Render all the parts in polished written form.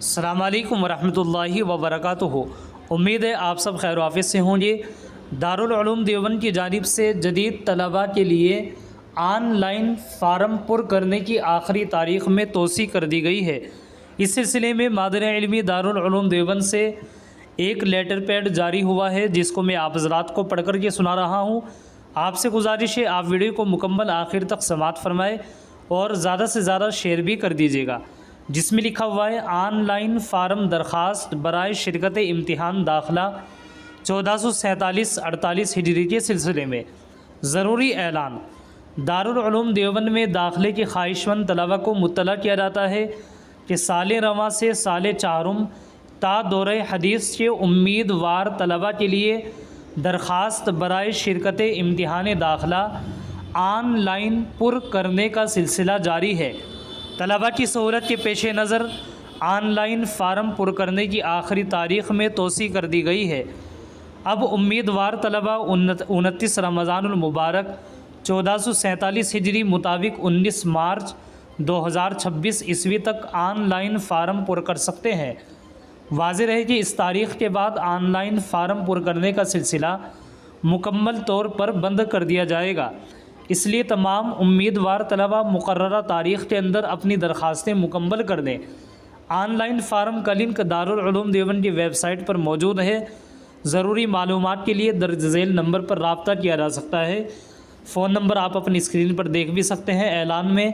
السلام علیکم ورحمۃ اللہ وبرکاتہ۔ امید ہے آپ سب خیر و عافیت سے ہوں گے۔ دارالعلوم دیوبند کی جانب سے جدید طلباء کے لیے آن لائن فارم پر کرنے کی آخری تاریخ میں توسیع کر دی گئی ہے۔ اس سلسلے میں مادر علمی دارالعلوم دیوبند سے ایک لیٹر پیڈ جاری ہوا ہے، جس کو میں آپ حضرات کو پڑھ کر کے سنا رہا ہوں۔ آپ سے گزارش ہے آپ ویڈیو کو مکمل آخر تک سماعت فرمائے اور زیادہ سے زیادہ شیئر بھی کر دیجیے گا، جس میں لکھا ہوا ہے: آن لائن فارم درخواست برائے شرکت امتحان داخلہ 1447-48 ہجری کے سلسلے میں ضروری اعلان۔ دارالعلوم دیوبند میں داخلے کے خواہشمند طلباء کو مطلع کیا جاتا ہے کہ سال رواں سے سال چہارم تا دورہ حدیث کے امیدوار طلباء کے لیے درخواست برائے شرکت امتحان داخلہ آن لائن پر کرنے کا سلسلہ جاری ہے۔ طلباء کی سہولت کے پیش نظر آن لائن فارم پر کرنے کی آخری تاریخ میں توسیع کر دی گئی ہے۔ اب امیدوار طلباء 29 رمضان المبارک 1447 ہجری مطابق 19 مارچ 2026 عیسوی تک آن لائن فارم پر کر سکتے ہیں۔ واضح رہے کہ اس تاریخ کے بعد آن لائن فارم پر کرنے کا سلسلہ مکمل طور پر بند کر دیا جائے گا، اس لیے تمام امیدوار طلباء مقررہ تاریخ کے اندر اپنی درخواستیں مکمل کر دیں۔ آن لائن فارم کا لنک دارالعلوم دیوبند کی ویب سائٹ پر موجود ہے۔ ضروری معلومات کے لیے درج ذیل نمبر پر رابطہ کیا جا سکتا ہے۔ فون نمبر آپ اپنی اسکرین پر دیکھ بھی سکتے ہیں اعلان میں،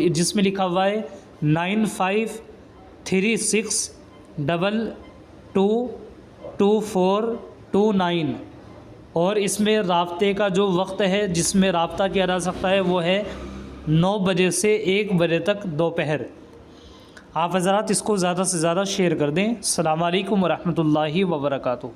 جس میں لکھا ہوا ہے 9536222429، اور اس میں رابطے کا جو وقت ہے جس میں رابطہ کیا جا سکتا ہے وہ ہے 9 بجے سے 1 بجے تک دوپہر۔ آپ حضرات اس کو زیادہ سے زیادہ شیئر کر دیں۔ السلام علیکم ورحمۃ اللہ وبرکاتہ۔